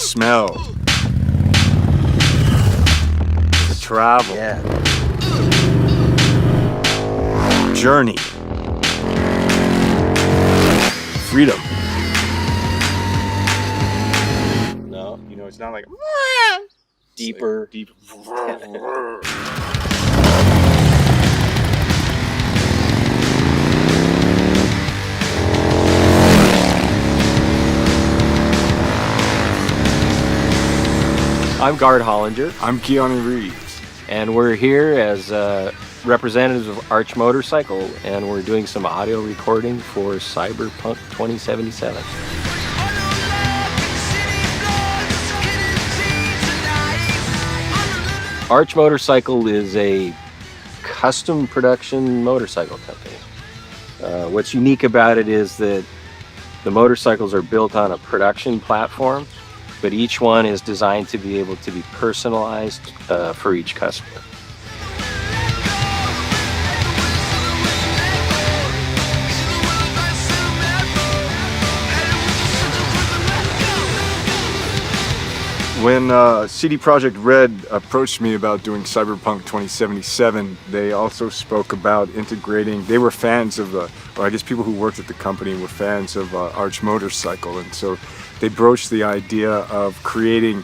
smell. The travel. Yeah. Journey. Freedom. No. You know, it's not like Deeper. deep. I'm Gard Hollinger, I'm Keanu Reeves. and we're here as representatives of Arch Motorcycle, and we're doing some audio recording for Cyberpunk 2077. Arch Motorcycle is a custom production motorcycle company. What's unique about it is that the motorcycles are built on a production platform, but each one is designed to be able to be personalized for each customer. When CD Projekt Red approached me about doing Cyberpunk 2077, they also spoke about integrating. They were fans of, or I guess people who worked at the company were fans of Arch Motorcycle, and so they broached the idea of creating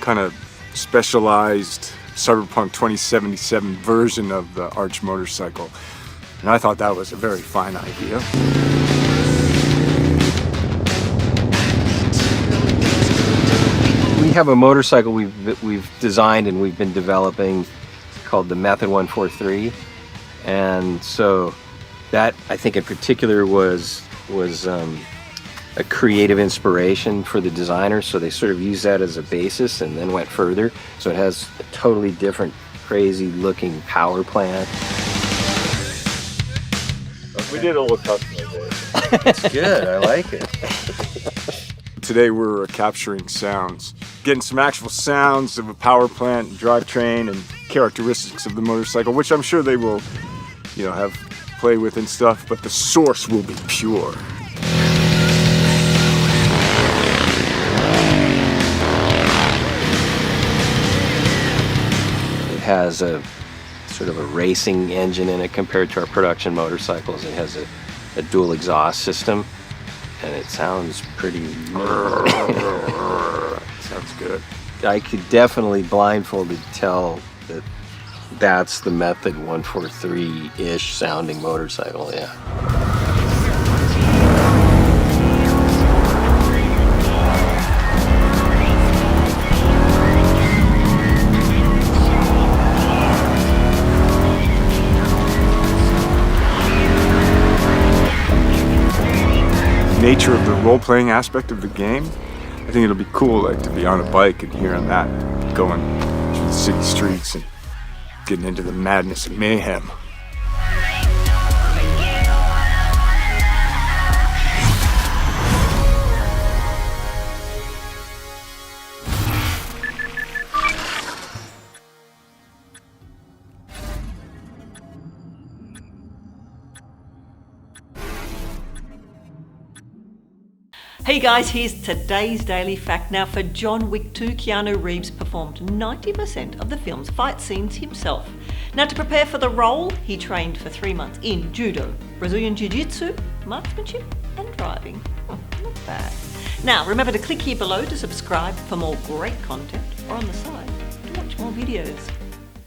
kind of specialized Cyberpunk 2077 version of the Arch Motorcycle, and I thought that was a very fine idea. We have a motorcycle we've designed and we've been developing called the Method 143, and so that I think in particular was a creative inspiration for the designers. So they sort of used that as a basis and then went further. So it has a totally different, crazy looking power plant. We did a little customization. It's good. I like it. Today we're capturing sounds, getting some actual sounds of a power plant, drivetrain, and characteristics of the motorcycle, which I'm sure they will, have play with and stuff, but the source will be pure. It has a sort of a racing engine in it compared to our production motorcycles. It has a dual exhaust system, and it sounds pretty... Sounds good. I could definitely blindfolded tell that that's the Method 143-ish sounding motorcycle, yeah. Nature of the role-playing aspect of the game, I think it'll be cool, to be on a bike and hearing that going through the city streets and getting into the madness and mayhem. Hey guys, here's today's Daily Fact. Now, for John Wick 2, Keanu Reeves performed 90% of the film's fight scenes himself. Now, to prepare for the role, he trained for 3 months in judo, Brazilian jiu-jitsu, marksmanship and driving. Not bad. Now, remember to click here below to subscribe for more great content, or on the side to watch more videos.